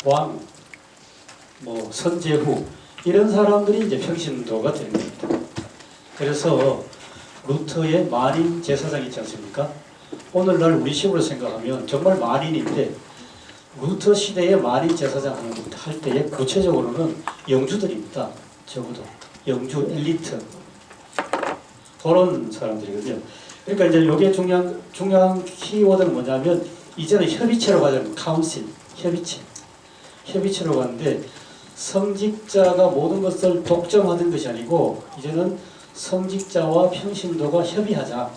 왕, 선제후 이런 사람들이 이제 평신도가 되는 겁니다. 그래서 루터의 만인 제사장 있지 않습니까? 오늘날 우리 식으로 생각하면 정말 만인인데 루터 시대의 만인 제사장 할 때에 구체적으로는 영주들입니다. 적어도 영주 엘리트 그런 사람들이거든요. 그러니까 이제 이게 중요한 키워드는 뭐냐면 이제는 협의체로 가자면 카운실, 협의체로 가는데 성직자가 모든 것을 독점하는 것이 아니고 이제는 성직자와 평신도가 협의하자.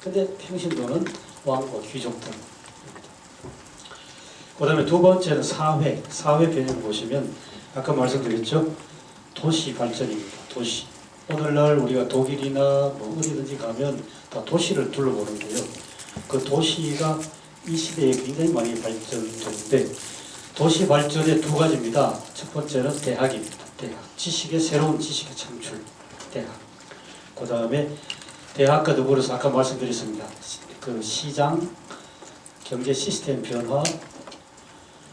근데 평신도는 왕과 귀족들. 그 다음에 두 번째는 사회 개념을 보시면 아까 말씀드렸죠. 도시 발전입니다. 도시. 오늘날 우리가 독일이나 어디든지 가면 다 도시를 둘러보는데요. 그 도시가 이 시대에 굉장히 많이 발전되는데 도시 발전의 두 가지입니다. 첫 번째는 대학입니다. 대학. 새로운 지식의 창출. 대학. 그 다음에 대학과 더불어서 아까 말씀드렸습니다. 그 시장, 경제 시스템 변화,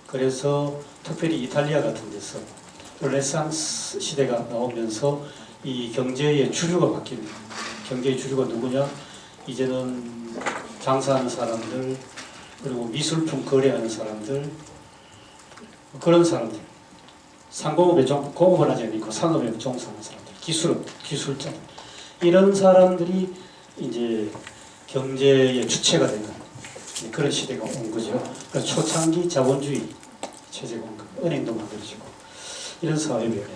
그래서 특별히 이탈리아 같은 데서 르네상스 시대가 나오면서 이 경제의 주류가 바뀝니다. 경제의 주류가 누구냐? 이제는 장사하는 사람들, 그리고 미술품 거래하는 사람들, 그런 사람들. 상공업에 공업을 하지 않고 상업에 종사하는 사람들, 기술자. 이런 사람들이 이제 경제의 주체가 되는 그런 시대가 온 거죠. 그러니까 초창기 자본주의 체제가 온 거예요. 은행도 만들어지고 이런 사회 변화.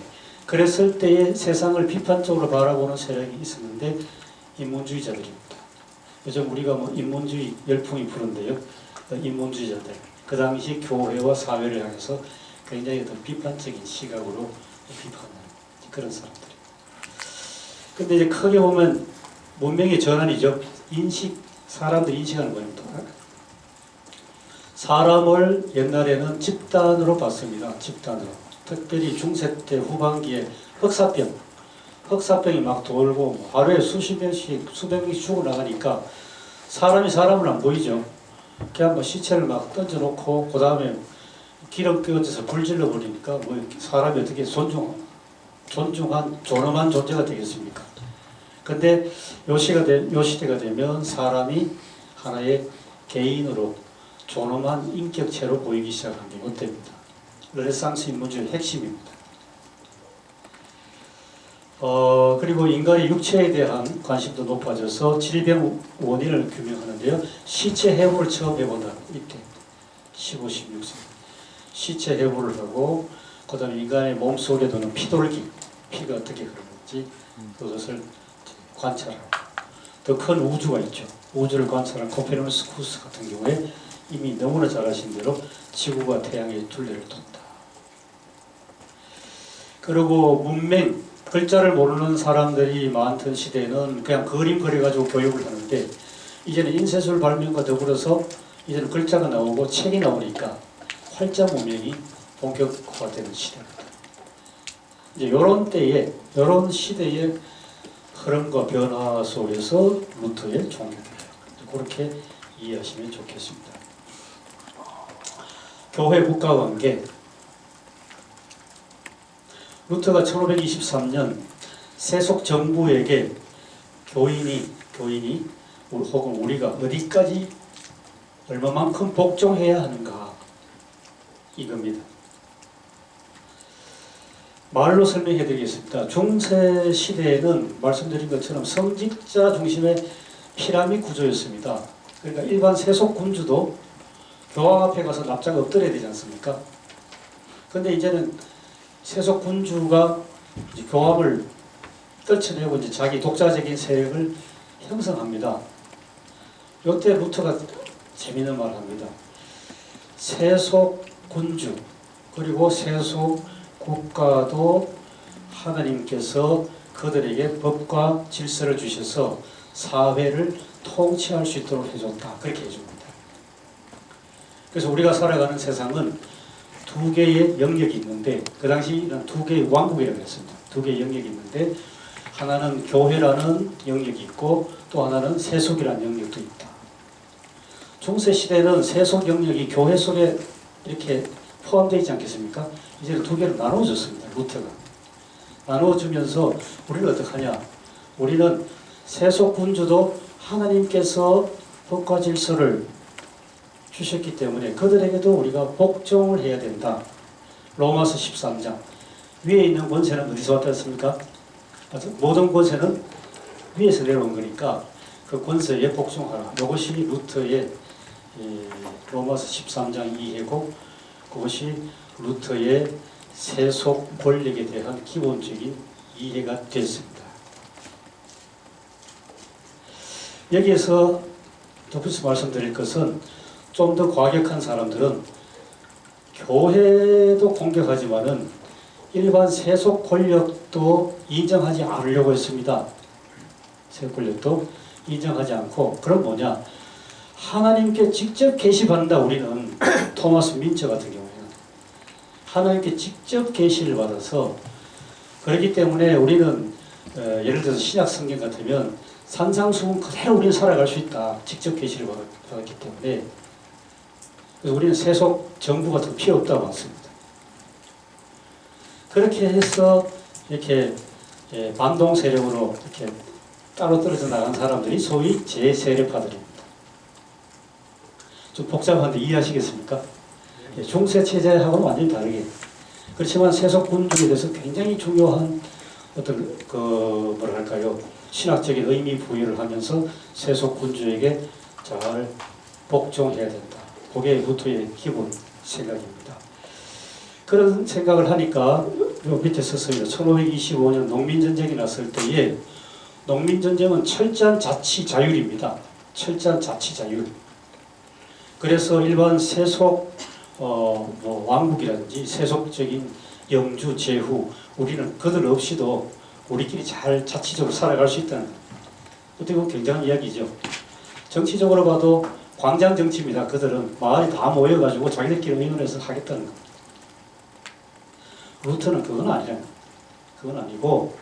그랬을 때에 세상을 비판적으로 바라보는 세력이 있었는데 인문주의자들입니다. 요즘 우리가 인문주의 열풍이 부른데요. 인문주의자들. 그 당시 교회와 사회를 향해서 굉장히 더 비판적인 시각으로 비판하는 그런 사람들. 근데 이제 크게 보면 문명의 전환이죠. 사람들이 인식하는 겁니다. 사람을 옛날에는 집단으로 봤습니다. 집단으로. 특별히 중세 때 후반기에 흑사병이 막 돌고 하루에 수십 명씩 죽어나가니까 사람을 안 보이죠. 그냥 시체를 막 던져놓고 그 다음에 기름 끼얹어서 불 질러버리니까 사람이 어떻게 존중한 존엄한 존재가 되겠습니까? 근데 요 시대가 되면 사람이 하나의 개인으로 존엄한 인격체로 보이기 시작한 게 이때입니다. 르네상스 인문주의 핵심입니다. 그리고 인간의 육체에 대한 관심도 높아져서 질병 원인을 규명하는데요. 시체 해부를 처음 해본다. 이때 15, 16세. 시체 해부를 하고 그 다음에 인간의 몸속에 도는 피돌기, 피가 어떻게 흐르는지 그것을 관찰하고 더 큰 우주가 있죠. 우주를 관찰한 코페르니쿠스 같은 경우에 이미 너무나 잘 아신 대로 지구가 태양의 둘레를 돈다. 그리고 문맹, 글자를 모르는 사람들이 많던 시대에는 그냥 그림 그려가지고 교육을 하는데 이제는 인쇄술 발명과 더불어서 이제는 글자가 나오고 책이 나오니까 활자 문명이 본격화되는 시대입니다. 이제 이런 시대의 흐름과 변화 속에서 루터의 종교개혁 그렇게 이해하시면 좋겠습니다. 교회 국가 관계. 루터가 1523년 세속 정부에게 교인이 혹은 우리가 어디까지 얼마만큼 복종해야 하는가 이겁니다. 말로 설명해 드리겠습니다. 중세 시대에는 말씀드린 것처럼 성직자 중심의 피라미드 구조였습니다. 그러니까 일반 세속 군주도 교황 앞에 가서 납작 엎드려야 되지 않습니까? 근데 이제는 세속 군주가 이제 교황을 떨쳐내고 이제 자기 독자적인 세력을 형성합니다. 이때 루터가 재미있는 말을 합니다. 세속 군주 그리고 세속 국가도 하나님께서 그들에게 법과 질서를 주셔서 사회를 통치할 수 있도록 해줬다. 그렇게 해줍니다. 그래서 우리가 살아가는 세상은 두 개의 영역이 있는데 그 당시는 두 개의 왕국이라고 했습니다. 두 개의 영역이 있는데 하나는 교회라는 영역이 있고 또 하나는 세속이라는 영역도 있다. 중세 시대는 세속 영역이 교회 속에 이렇게 포함되어 있지 않겠습니까? 이제는 두 개로 나눠줬습니다. 루터가. 나눠주면서 우리는 어떻게 하냐? 우리는 세속군주도 하나님께서 법과 질서를 주셨기 때문에 그들에게도 우리가 복종을 해야 된다. 로마서 13장. 위에 있는 권세는 어디서 왔다 했습니까? 모든 권세는 위에서 내려온 거니까 그 권세에 복종하라. 이것이 루터의 로마서 13장 이해고, 그것이 루터의 세속 권력에 대한 기본적인 이해가 됐습니다. 여기에서 덧붙여서 말씀드릴 것은, 좀 더 과격한 사람들은 교회도 공격하지만은 일반 세속 권력도 인정하지 않으려고 했습니다. 세속 권력도 인정하지 않고, 그럼 뭐냐? 하나님께 직접 계시받는다. 우리는 토마스 민처 같은 경우에는 하나님께 직접 계시를 받아서, 그렇기 때문에 우리는 예를 들어서 신약 성경 같으면 산상수훈 그대로 우리는 살아갈 수 있다. 직접 계시를 받았기 때문에. 그래서 우리는 세속 정부 같은 거 필요 없다고 봤습니다. 그렇게 해서 이렇게 반동 세력으로 이렇게 따로 떨어져 나간 사람들이 소위 제세력파들입니다. 좀 복잡한데 이해하시겠습니까? 중세 체제하고는 완전히 다르게. 그렇지만 세속 군주에 대해서 굉장히 중요한 어떤 뭐랄까요, 신학적인 의미 부여를 하면서 세속 군주에게 잘 복종해야 된다. 그게 루터의 기본 생각입니다. 그런 생각을 하니까 요 밑에 썼습니다. 1525년 농민전쟁이 났을 때에, 농민전쟁은 철저한 자치 자율입니다. 철저한 자치 자율. 그래서 일반 세속 왕국이라든지 세속적인 영주 제후, 우리는 그들 없이도 우리끼리 잘 자치적으로 살아갈 수 있다는 것. 어떻게 보면 굉장한 이야기죠. 정치적으로 봐도 광장 정치입니다. 그들은 마을이 다 모여가지고 자기들끼리 의논해서 하겠다는 겁니다. 루터는 그건 아니라, 그건 아니고,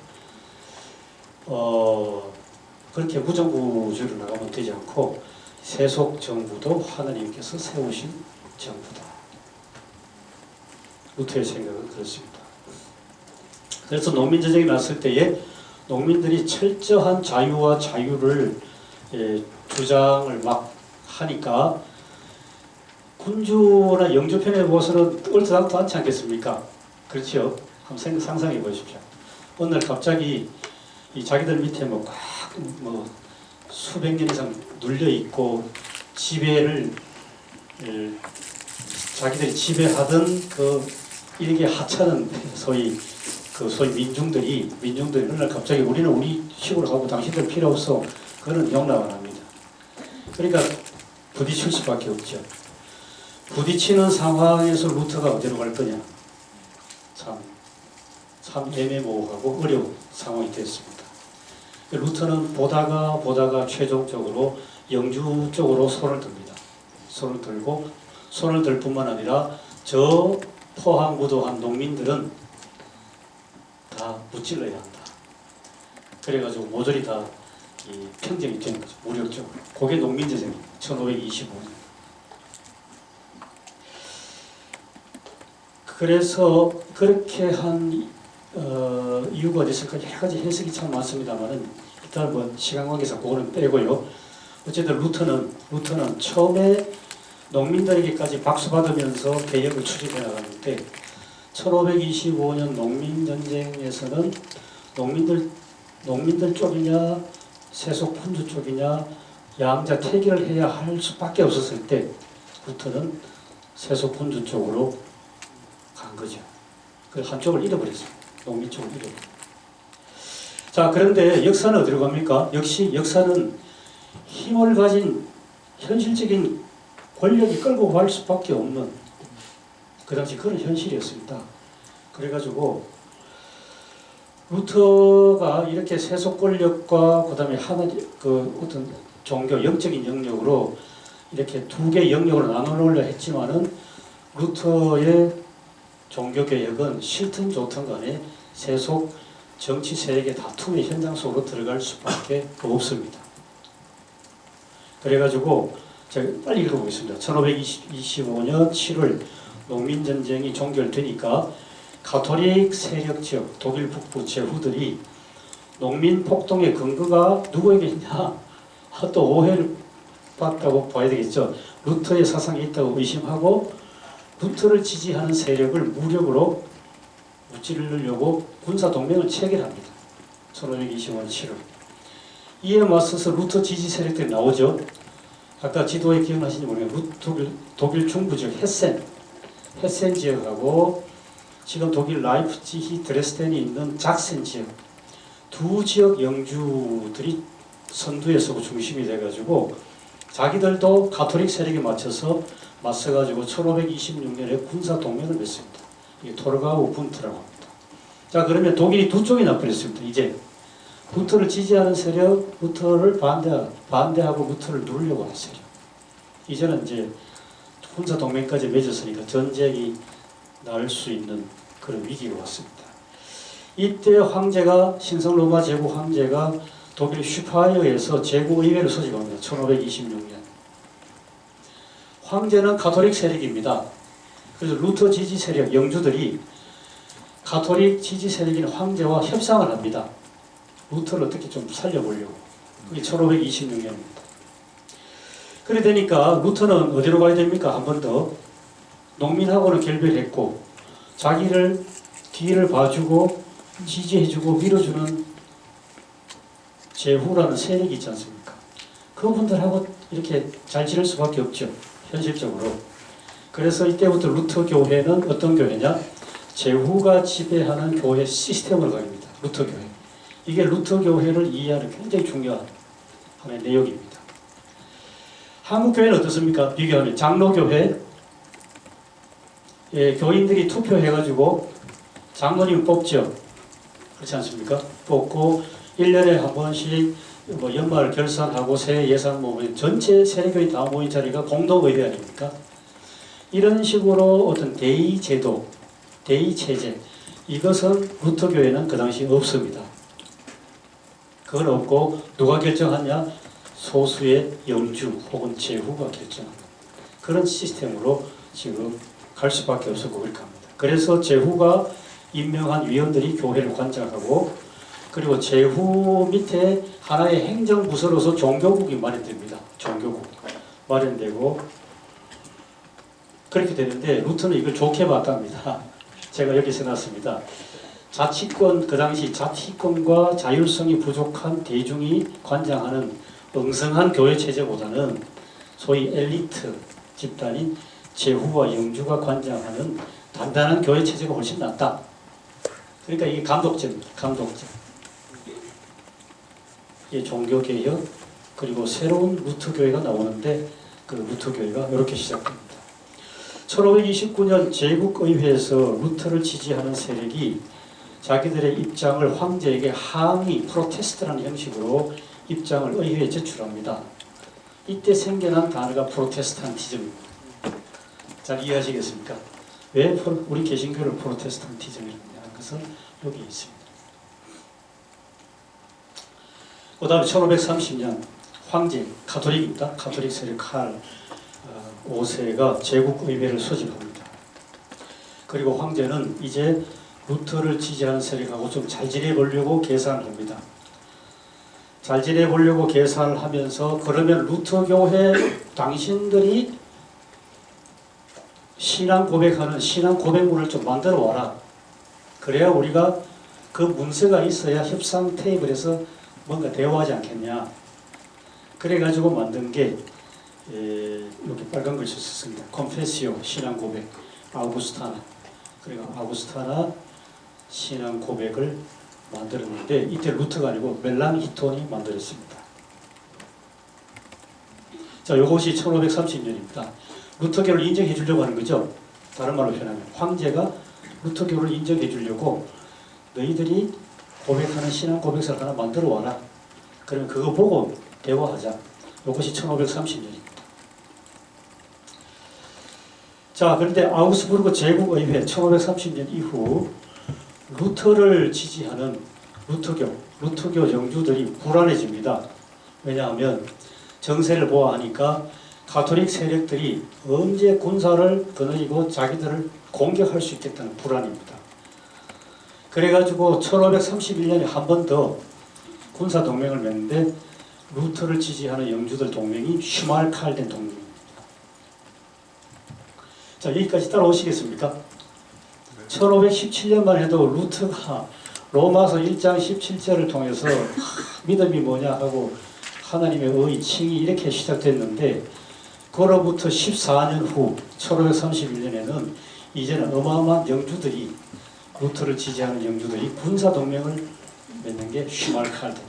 그렇게 무정부주의로 나가면 되지 않고, 세속 정부도 하나님께서 세우신 정부다. 루터의 생각은 그렇습니다. 그래서 농민전쟁이 났을 때에 농민들이 철저한 자유와 자유를 주장을 막 하니까 군주나 영주편에 보고서는 얼토당토 않지 않겠습니까? 그렇죠? 한번 상상해 보십시오. 어느 날 갑자기 이 자기들 밑에 수백 년 이상 눌려 있고 지배를 자기들이 지배하던 그 일개 하찮은 소위 민중들이 어느 날 갑자기 우리는 우리 식으로 하고 당신들 필요 없어. 그거는 용납 안 합니다. 그러니까 부딪힐 수밖에 없죠. 부딪히는 상황에서 루터가 어디로 갈 거냐? 참 애매모호하고 어려운 상황이 됐습니다. 루터는 보다가 최종적으로 영주 쪽으로 손을 듭니다. 손을 들고, 손을 들 뿐만 아니라 저 포항무도한 농민들은 다 무찔러야 한다. 그래가지고 모조리 다 평정이 된 거죠. 무력적으로. 그게 농민전쟁입니다. 1525년. 그래서 그렇게 한 이유가 어디 있을까? 여러 가지 해석이 참 많습니다만은 일단 시간 관계상 그거는 빼고요. 어쨌든 루터는 처음에 농민들에게까지 박수 받으면서 개혁을 추진해 나갔는데 1525년 농민전쟁에서는 농민들 쪽이냐 세속 군주 쪽이냐 양자 태기를 해야 할 수밖에 없었을 때 루터는 세속 군주 쪽으로 간 거죠. 그 한쪽을 잃어버렸습니다. 농민 쪽을 잃어버렸습니다. 자, 그런데 역사는 어디로 갑니까? 역시 역사는 힘을 가진 현실적인 권력이 끌고 갈 수밖에 없는 그 당시 그런 현실이었습니다. 그래가지고 루터가 이렇게 세속 권력과 그다음에 어떤 종교 영적인 영역으로 이렇게 두 개의 영역으로 나눠놓으려 했지만은 루터의 종교 개혁은 싫든 좋든 간에 세속 정치 세력의 다툼의 현장 속으로 들어갈 수밖에 없습니다. 그래가지고 제가 빨리 읽어보겠습니다. 1525년 7월 농민전쟁이 종결되니까 가톨릭 세력 지역 독일 북부 제후들이 농민 폭동의 근거가 누구에게 있냐? 또 오해를 받다고 봐야 되겠죠. 루터의 사상이 있다고 의심하고 루터를 지지하는 세력을 무력으로 무찌르려고 군사동맹을 체결합니다. 1525년 7월. 이에 맞서서 루터 지지 세력들이 나오죠. 아까 지도에 기억나시는지 모르겠는데 독일 중부 지역 헤센 지역하고 지금 독일 라이프치히 드레스덴이 있는 작센 지역 두 지역 영주들이 선두에 서고 중심이 돼가지고 자기들도 가톨릭 세력에 맞서가지고 1526년에 군사 동맹을 맺습니다. 이게 토르가우 분트라고 합니다. 자, 그러면 독일이 두 쪽이 나버렸습니다. 이제 루터를 지지하는 세력, 루터를 반대하고 루터를 누르려고 하는 세력. 이제는 이제 군사 동맹까지 맺었으니까 전쟁이 날 수 있는 그런 위기가 왔습니다. 이때 황제가 신성 로마 제국 황제가 독일 슈파이어에서 제국의회를 소집합니다. 1526년. 황제는 가톨릭 세력입니다. 그래서 루터 지지 세력 영주들이 가톨릭 지지 세력인 황제와 협상을 합니다. 루터를 어떻게 좀 살려보려고. 그게 1526년입니다. 그래 되니까 루터는 어디로 가야 됩니까? 한 번 더. 농민하고는 결별했고 자기를 뒤를 봐주고 지지해주고 밀어주는 제후라는 세력이 있지 않습니까? 그분들하고 이렇게 잘 지낼 수밖에 없죠. 현실적으로. 그래서 이때부터 루터 교회는 어떤 교회냐? 제후가 지배하는 교회 시스템으로 가입니다. 루터 교회. 이게 루터 교회를 이해하는 굉장히 중요한 하나의 내용입니다. 한국 교회는 어떻습니까? 비교하면 장로교회 교인들이 투표해가지고 장로님 뽑죠. 그렇지 않습니까? 뽑고 1년에 한 번씩 뭐 연말 결산하고 새해 예산 모임 전체 세례교인 다 모인 자리가 공동의회 아닙니까? 이런 식으로 어떤 대의 제도, 대의 체제 이것은 루터 교회는 그 당시 없습니다. 그건 없고 누가 결정하냐? 소수의 영주 혹은 제후가 결정하는 그런 시스템으로 지금 갈 수밖에 없었고 그렇게 합니다. 그래서 제후가 임명한 위원들이 교회를 관장하고 그리고 제후 밑에 하나의 행정부서로서 종교국이 마련됩니다. 종교국 마련되고 그렇게 되는데 루터는 이걸 좋게 봤답니다. 제가 여기 써놨습니다. 자치권, 그 당시 자치권과 자율성이 부족한 대중이 관장하는 엉성한 교회 체제보다는 소위 엘리트 집단인 제후와 영주가 관장하는 단단한 교회 체제가 훨씬 낫다. 그러니까 이게 감독제입니다. 감독제. 이게 종교개혁 그리고 새로운 루터교회가 나오는데 그 루터교회가 이렇게 시작됩니다. 1529년 제국의회에서 루터를 지지하는 세력이 자기들의 입장을 황제에게 항의, 프로테스트라는 형식으로 입장을 의회에 제출합니다. 이때 생겨난 단어가 프로테스탄티즘입니다. 잘 이해하시겠습니까? 왜 우리 개신교를 프로테스탄티즘이라고 하는 것은 여기 있습니다. 그 다음에 1530년 황제, 가톨릭입니다. 가톨릭 세력 칼 5세가 제국의회를 소집합니다. 그리고 황제는 이제 루터를 지지하는 세력하고 좀 잘 지내보려고 계산을 합니다. 잘 지내보려고 계산을 하면서 그러면 루터 교회 당신들이 신앙 고백하는 신앙 고백문을 좀 만들어 와라. 그래야 우리가 그 문서가 있어야 협상 테이블에서 뭔가 대화하지 않겠냐. 그래가지고 만든 게 여기 빨간 글씨 썼습니다. 컴페시오 신앙 고백 아우구스타나. 그리고 아우구스타나 신앙 고백을 만들었는데 이때 루터가 아니고 멜랑히톤이 만들었습니다. 자, 이것이 1530년입니다. 루터교를 인정해 주려고 하는 거죠. 다른 말로 표현하면 황제가 루터교를 인정해 주려고 너희들이 고백하는 신앙 고백서를 하나 만들어 와라. 그러면 그거 보고 대화하자. 이것이 1530년입니다. 자, 그런데 아우스부르크 제국의회 1530년 이후 루터를 지지하는 루터교 영주들이 불안해집니다. 왜냐하면 정세를 보아하니까 가톨릭 세력들이 언제 군사를 거느리고 자기들을 공격할 수 있겠다는 불안입니다. 그래가지고 1531년에 한 번 더 군사 동맹을 맺는데 루터를 지지하는 영주들 동맹이 슈말칼덴 동맹입니다. 자, 여기까지 따라오시겠습니까? 1517년만 해도 루터가 로마서 1장 17절을 통해서 믿음이 뭐냐 하고 하나님의 의칭이 이렇게 시작됐는데, 그로부터 14년 후 1531년에는 이제는 어마어마한 영주들이, 루터를 지지하는 영주들이 군사 동맹을 맺는 게 슈말칼덴.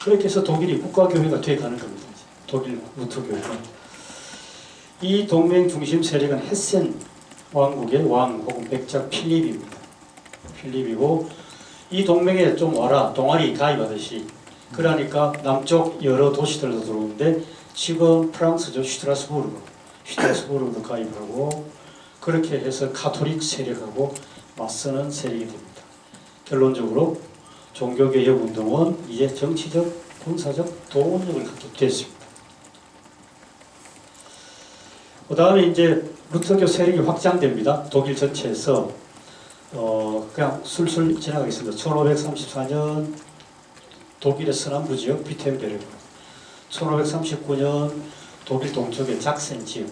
그렇게 해서 독일이 국가교회가 되어가는 겁니다. 독일 루터교회가. 이 동맹 중심 세력은 헤센 왕국의 왕 혹은 백작 필립입니다. 필립이고, 이 동맹에 좀 와라, 동아리 가입하듯이. 그러니까 남쪽 여러 도시들도 들어오는데, 지금 프랑스죠. 슈트라스부르도 가입하고, 그렇게 해서 가톨릭 세력하고 맞서는 세력이 됩니다. 결론적으로 종교개혁 운동은 이제 정치적, 군사적 동원력을 갖게 됐습니다. 그 다음에 이제 루터교 세력이 확장됩니다. 독일 전체에서. 그냥 술술 지나가겠습니다. 1534년 독일의 서남부 지역 비텐베르크, 1539년 독일 동쪽의 작센 지역,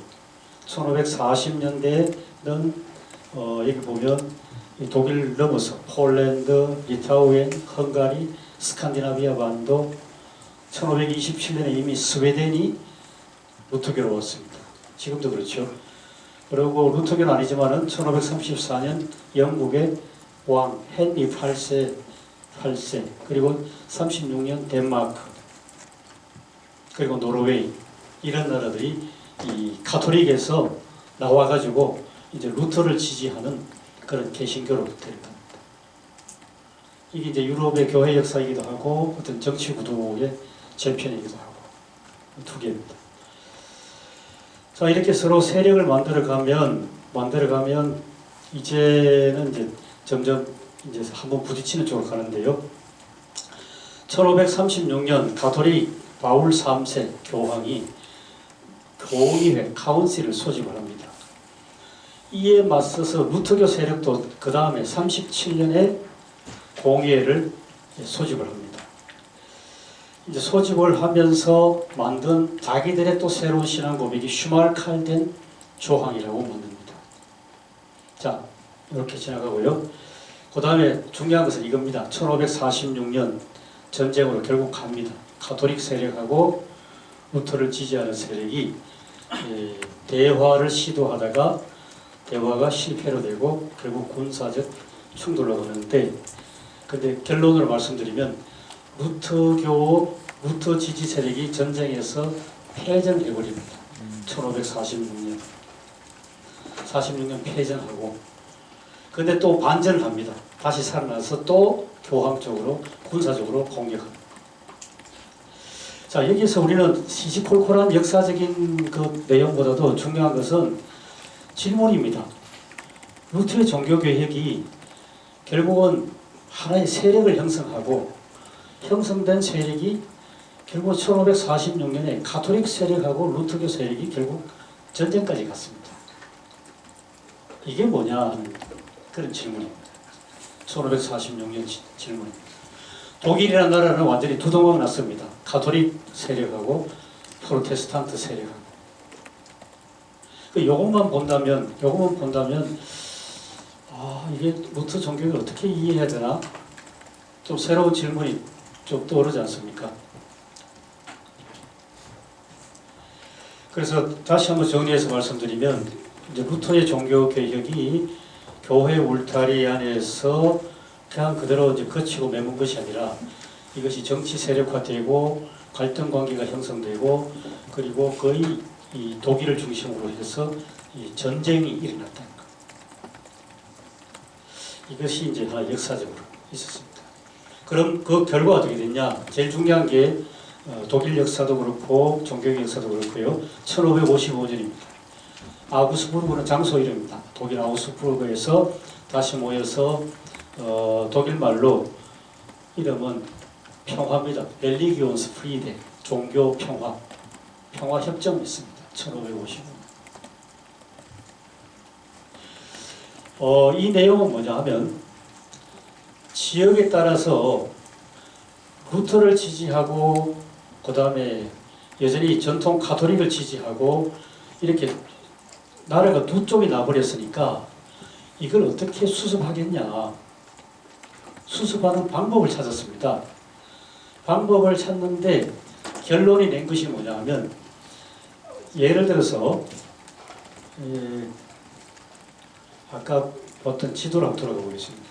1540년대는 여기 보면 독일 넘어서 폴란드, 리타우엔, 헝가리, 스칸디나비아 반도, 1527년에 이미 스웨덴이 루터교로 왔습니다. 지금도 그렇죠. 그리고 루터교는 아니지만은 1534년 영국의 왕 헨리 8세, 그리고 36년 덴마크, 그리고 노르웨이, 이런 나라들이 이 가톨릭에서 나와가지고 이제 루터를 지지하는 그런 개신교로 될 겁니다. 이게 이제 유럽의 교회 역사이기도 하고 어떤 정치 구도의 재편이기도 하고 두 개입니다. 자, 이렇게 서로 세력을 만들어가면 이제는 이제 점점 이제 한번 부딪히는 쪽으로 가는데요. 1536년 가톨릭 바울 3세 교황이 교의회 카운실을 소집을 합니다. 이에 맞서서 루터교 세력도 그 다음에 37년에 공의회를 소집을 합니다. 이제 소집을 하면서 만든 자기들의 또 새로운 신앙 고백이 슈말칼덴 조항이라고 만듭니다. 자, 이렇게 지나가고요. 그 다음에 중요한 것은 이겁니다. 1546년 전쟁으로 결국 갑니다. 가톨릭 세력하고 루터를 지지하는 세력이 대화를 시도하다가 대화가 실패로 되고 결국 군사적 충돌로 가는데, 근데 결론으로 말씀드리면 루터 지지 세력이 전쟁에서 패전해버립니다. 1546년 패전하고, 근데 또 반전을 합니다. 다시 살아나서 또 교황 쪽으로 군사적으로 공격합니다. 자, 여기서 우리는 시시콜콜한 역사적인 그 내용보다도 중요한 것은 질문입니다. 루터의 종교개혁이 결국은 하나의 세력을 형성하고, 형성된 세력이 결국 1546년에 가톨릭 세력하고 루터교 세력이 결국 전쟁까지 갔습니다. 이게 뭐냐 하는 그런 질문입니다. 1546년 질문입니다. 독일이라는 나라는 완전히 두동강 났습니다. 가톨릭 세력하고 프로테스탄트 세력하고. 요것만 본다면 이게 루터 종교를 어떻게 이해해야 되나? 좀 새로운 질문이 좀 떠오르지 않습니까? 그래서 다시 한번 정리해서 말씀드리면, 이제 루터의 종교 개혁이 교회 울타리 안에서 그냥 그대로 이제 거치고 머문 것이 아니라, 이것이 정치 세력화되고 갈등 관계가 형성되고, 그리고 거의 이 독일을 중심으로 해서 이 전쟁이 일어났다는 것. 이것이 이제 하나 역사적으로 있었습니다. 그럼 그 결과가 어떻게 됐냐? 제일 중요한 게 독일 역사도 그렇고 종교 역사도 그렇고요. 1555년입니다. 아우구스부르크는 장소 이름입니다. 독일 아우구스부르크에서 다시 모여서 독일 말로 이름은 평화입니다. 렐리기온스 프리데, 종교 평화. 평화협정이 있습니다. 1555년. 이 내용은 뭐냐 하면 지역에 따라서 루터를 지지하고 그 다음에 여전히 전통 가톨릭을 지지하고 이렇게 나라가 두 쪽이 나버렸으니까 이걸 어떻게 수습하겠냐. 수습하는 방법을 찾았습니다. 방법을 찾는데 결론이 낸 것이 뭐냐 하면 예를 들어서 아까 봤던 지도를 한번 돌아가 보겠습니다.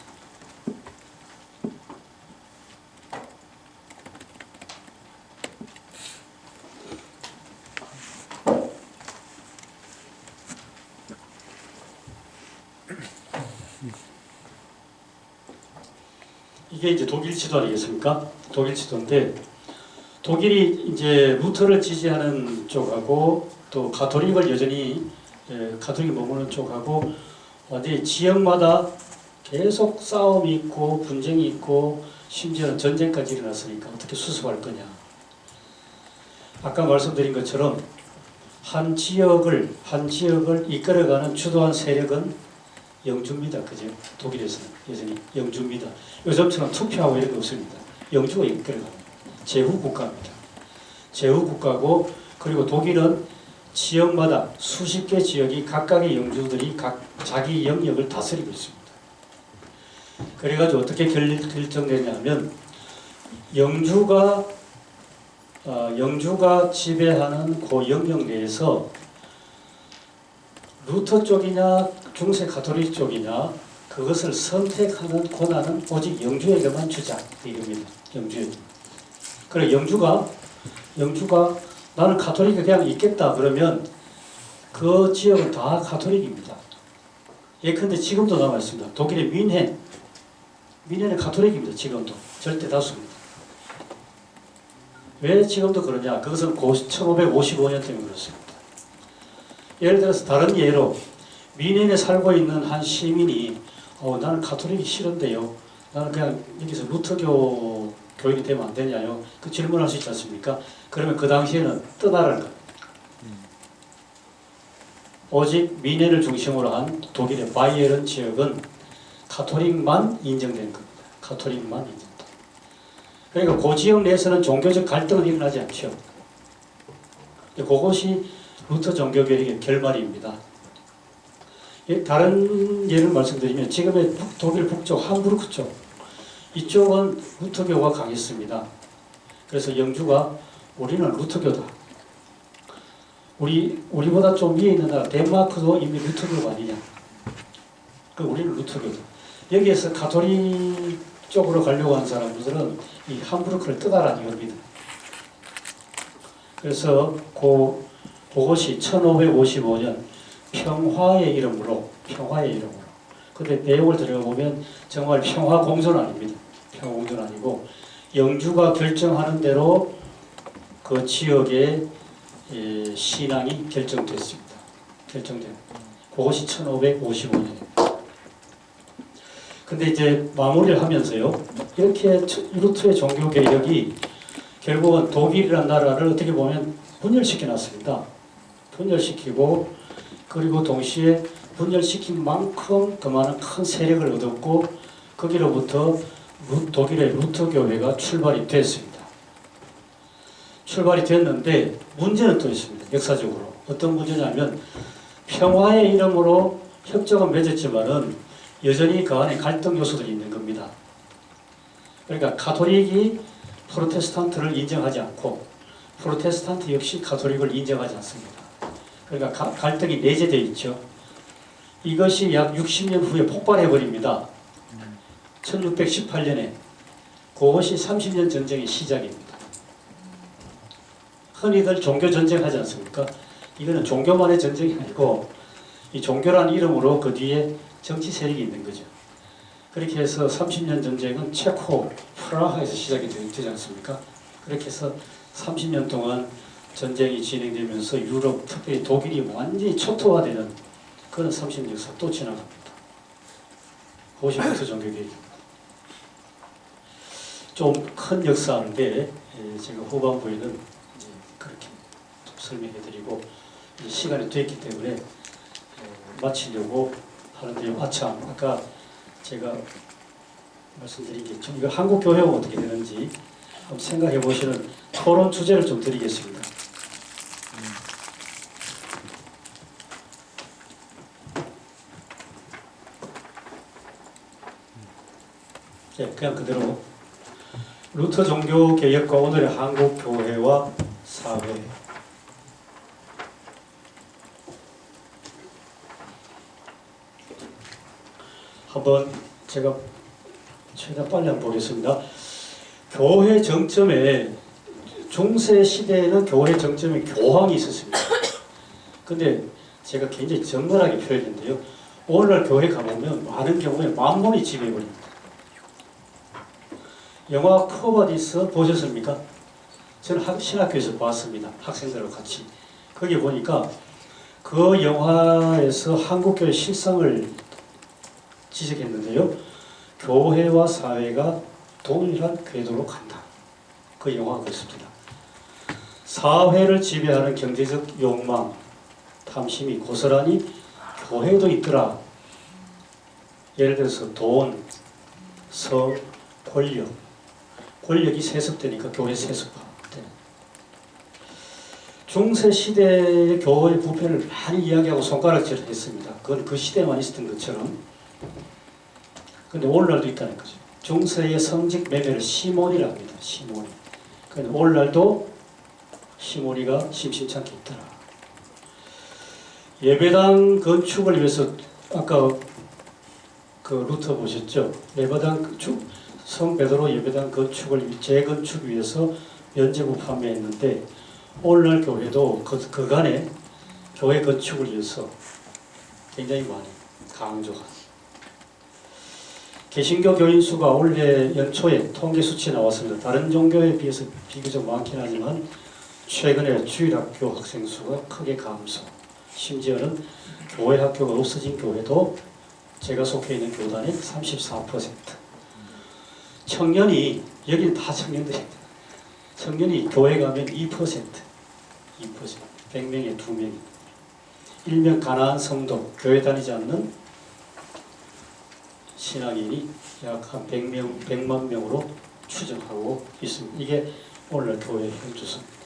이게 이제 독일 지도 아니겠습니까? 독일 지도인데 독일이 이제 루터를 지지하는 쪽하고 또 가톨릭을 여전히 가톨릭이 머무는 쪽하고 완전히 지역마다 계속 싸움이 있고 분쟁이 있고 심지어는 전쟁까지 일어났으니까 어떻게 수습할 거냐. 아까 말씀드린 것처럼 한 지역을 이끌어가는 주도한 세력은 영주입니다. 그죠? 독일에서는 여전히 영주입니다. 요즘처럼 투표하고 이런 게 없습니다. 영주가 이끌어갑니다. 제후국가입니다. 제후국가고 그리고 독일은 지역마다 수십 개 지역이 각각의 영주들이 각 자기 영역을 다스리고 있습니다. 그래가지고 어떻게 결정되냐면 영주가 지배하는 그 영역 내에서 루터 쪽이냐 중세 가톨릭 쪽이냐 그것을 선택하는 권한은 오직 영주에게만 주자 이겁니다. 영주에게. 그래 영주가 나는 가톨릭이 그냥 있겠다 그러면 그 지역은 다 가톨릭입니다. 예컨대 지금도 남아 있습니다. 독일의 뮌헨은 가톨릭입니다. 지금도 절대 다수입니다. 왜 지금도 그러냐? 그것은 1555년 때문에 그렇습니다. 예를 들어서 다른 예로 뮌헨에 살고 있는 한 시민이 나는 가톨릭이 싫은데요. 나는 그냥 여기서 루터교 교인이 되면 안 되냐요? 그 질문할 수 있지 않습니까? 그러면 그 당시에는 떠나라는 겁니다. 오직 뮌헨을 중심으로 한 독일의 바이에른 지역은 가톨릭만 인정된 겁니다. 가톨릭만 인정된. 그러니까 그 지역 내에서는 종교적 갈등은 일어나지 않죠. 그것이 루터 종교개혁의 결말입니다. 다른 예를 말씀드리면 지금의 독일 북쪽 함부르크 쪽 이쪽은 루터교가 강했습니다. 그래서 영주가 우리는 루터교다. 우리보다 좀 위에 있는 나라 덴마크도 이미 루터교가 아니냐. 우리는 루터교다. 여기에서 가톨릭 쪽으로 가려고 하는 사람들은 이 함부르크를 뜨다라는 겁니다. 그래서 그것이 1555년 평화의 이름으로 근데 내용을 들여보면 정말 평화 공존 아닙니다. 평화 공존 아니고 영주가 결정하는 대로 그 지역의 신앙이 결정됐습니다. 그것이 1555년입니다. 근데 이제 마무리를 하면서요. 이렇게 루터의 종교 개혁이 결국은 독일이라는 나라를 어떻게 보면 분열시켜 놨습니다. 분열시키고 그리고 동시에 분열시킨 만큼 더 많은 큰 세력을 얻었고 거기로부터 독일의 루터 교회가 출발이 됐습니다. 출발이 됐는데 문제는 또 있습니다. 역사적으로. 어떤 문제냐면 평화의 이름으로 협정은 맺었지만은 여전히 그 안에 갈등 요소들이 있는 겁니다. 그러니까 가톨릭이 프로테스탄트를 인정하지 않고 프로테스탄트 역시 가톨릭을 인정하지 않습니다. 그러니까 갈등이 내재되어 있죠. 이것이 약 60년 후에 폭발해버립니다. 1618년에 그것이 30년 전쟁의 시작입니다. 흔히들 종교전쟁 하지 않습니까? 이거는 종교만의 전쟁이 아니고 이 종교라는 이름으로 그 뒤에 정치 세력이 있는 거죠. 그렇게 해서 30년 전쟁은 체코, 프라하에서 시작이 되지 않습니까? 그렇게 해서 30년 동안 전쟁이 진행되면서 유럽, 특별히 독일이 완전히 초토화되는 그런 30년 역사 또 지나갑니다. 그것이 루터 종교개혁입니다. 좀 큰 역사인데 제가 후반부에는 이제 그렇게 좀 설명해드리고 이제 시간이 됐기 때문에 마치려고 하는데요. 아참 아까 제가 말씀드린 게 좀 이거 한국 교회가 어떻게 되는지 한번 생각해 보시는 토론 주제를 좀 드리겠습니다. 네, 그냥 그대로 루터 종교 개혁과 오늘의 한국 교회와 사회. 한번 제가 최대한 빨리 한번 보겠습니다. 교회 정점에 중세 시대에는 교회 정점에 교황이 있었습니다. 근데 제가 굉장히 정갈하게 표현했는데요. 오늘날 교회 가보면 많은 경우에 만몬이 지배해버립니다. 영화 코바디스 보셨습니까? 저는 신학교에서 봤습니다. 학생들과 같이. 거기 보니까 그 영화에서 한국교회 실상을 지적했는데요. 교회와 사회가 동일한 궤도로 간다. 그 영화가 그렇습니다. 사회를 지배하는 경제적 욕망, 탐심이 고스란히 교회에도 있더라. 예를 들어서 돈, 성, 권력. 권력이 세습되니까 교회 세습화. 중세 시대의 교회 부패를 많이 이야기하고 손가락질을 했습니다. 그건 그 시대만 있었던 것처럼. 근데 오늘날도 있다는 거죠. 중세의 성직 매매를 시몬이라고 합니다. 시몬이. 근데 오늘날도 시몬이가 심심찮게 있더라. 예배당 건축을 위해서 아까 그 루터 보셨죠? 예배당 건축, 성 베드로 예배당 건축을 재건축 위해서 면제부 판매했는데 오늘날 교회도 그간에 교회 건축을 위해서 굉장히 많이 강조한. 개신교 교인 수가 올해 연초에 통계 수치 나왔습니다. 다른 종교에 비해서 비교적 많긴 하지만 최근에 주일학교 학생 수가 크게 감소. 심지어는 교회 학교가 없어진 교회도 제가 속해 있는 교단의 34%. 청년이, 여기는 다 청년들입니다. 청년이 교회 가면 2%. 100명에 2명. 일명 가난한 성도, 교회 다니지 않는 신앙인이 약 한 100만 명으로 추정하고 있습니다. 이게 오늘날 교회 현주소입니다.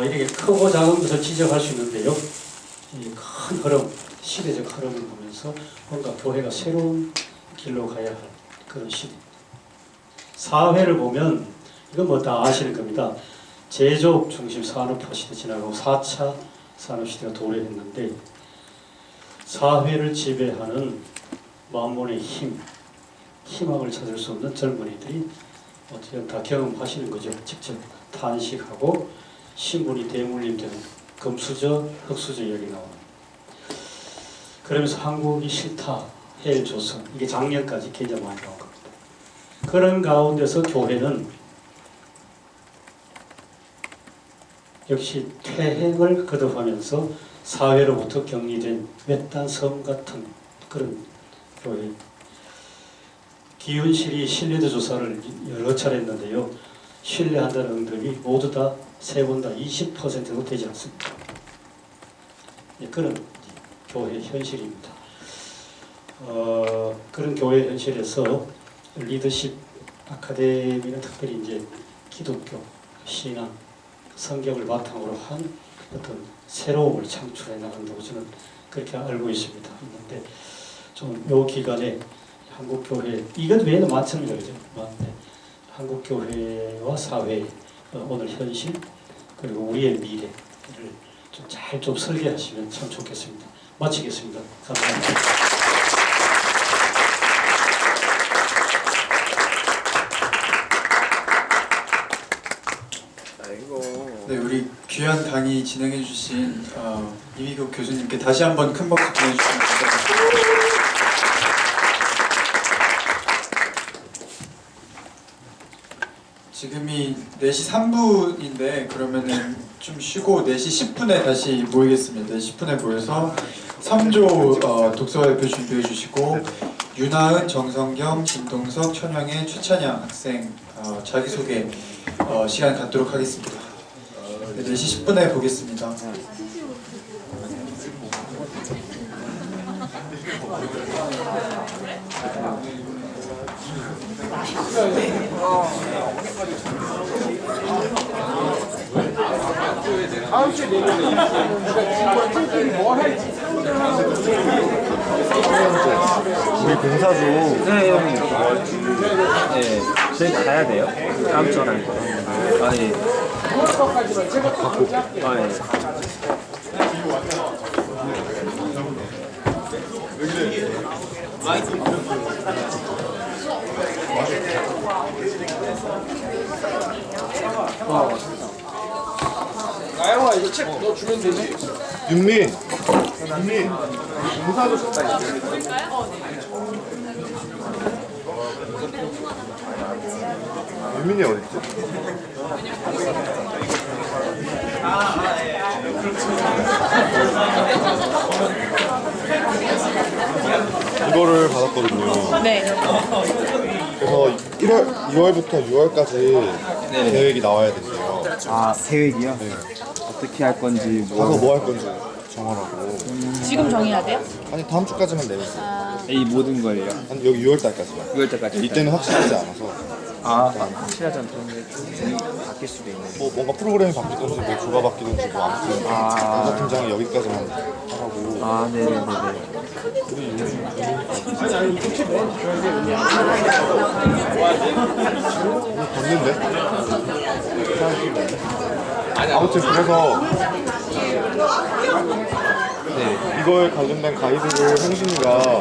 이렇게 크고 작은 것을 지적할 수 있는데요. 이 큰 흐름, 시대적 흐름을 보면서 뭔가 교회가 새로운 길로 가야 할 그런 시대입니다. 사회를 보면 이건 뭐 다 아시는 겁니다. 제조업 중심 산업화 시대 지나가고 4차 산업시대가 도래했는데 사회를 지배하는 만몬의 힘, 희망을 찾을 수 없는 젊은이들이 어떻게 다 경험하시는 거죠. 직접 탄식하고 신분이 대물림되는 금수저, 흑수저 이야기 나오는. 그러면서 한국이 싫다, 헬 조선, 이게 작년까지 굉장히 많이 나온 겁니다. 그런 가운데서 교회는 역시 퇴행을 거듭하면서 사회로부터 격리된 외딴 섬 같은 그런 교회. 기윤실이 신뢰도 조사를 여러 차례 했는데요. 신뢰한다는 응답이 모두 다 세 번 다 20%도 되지 않습니다. 그런 교회 현실입니다. 그런 교회 현실에서 리더십 아카데미는 특별히 이제 기독교, 신앙, 성경을 바탕으로 한 어떤 새로움을 창출해 나간다고 저는 그렇게 알고 있습니다. 그런데 좀 요 기간에 한국 교회 이것 외에도 많습니다, 그죠? 네. 한국 교회와 사회 오늘 현실 그리고 우리의 미래를 좀 잘 좀 설계하시면 참 좋겠습니다. 마치겠습니다. 감사합니다. 네, 우리 귀한 강의 진행해 주신 이미국 교수님께 다시 한번 큰 박수 보내주시면 감사합니다. 지금이 4시 3분인데 그러면은 좀 쉬고 4시 10분에 다시 모이겠습니다. 4시 10분에 모여서 3조 독서발표 준비해 주시고 윤하은, 정성경, 진동석, 천영애, 최찬양 학생 자기소개 시간 갖도록 하겠습니다. 4시 10분에 보겠습니다. 우리 공사도 네 형님 네 저희 가야 돼요? 다음 주에 갈 거예요. 아니 갖고 올게. 아니 나영아 이거 책 너 주면 되지. 윤미 공사도 썼다 이제. 윤민이 어딨지? 이거를 받았거든요. 네. 그래서 2월부터 6월까지 계획이 나와야 된대요. 아 계획이요? 네. 어떻게 할 건지 가서 뭐 할 건지 정하라고. 지금 정해야 돼요? 아니 다음 주까지만 내면 돼요. 이 모든 걸요? 아니 여기 6월 달까지만. 6월 때까지 이때는 확실하지 않아서 확실하지 않던데 바뀔 수도 있네. 뭐 뭔가 프로그램이 바뀌든지 뭐 조가 바뀌든지 뭐 아무튼 공사 팀장이 여기까지만 하라고. 네네네. 됐는데? 아무튼 그래서 이거에 관련된 가이드를 형진이가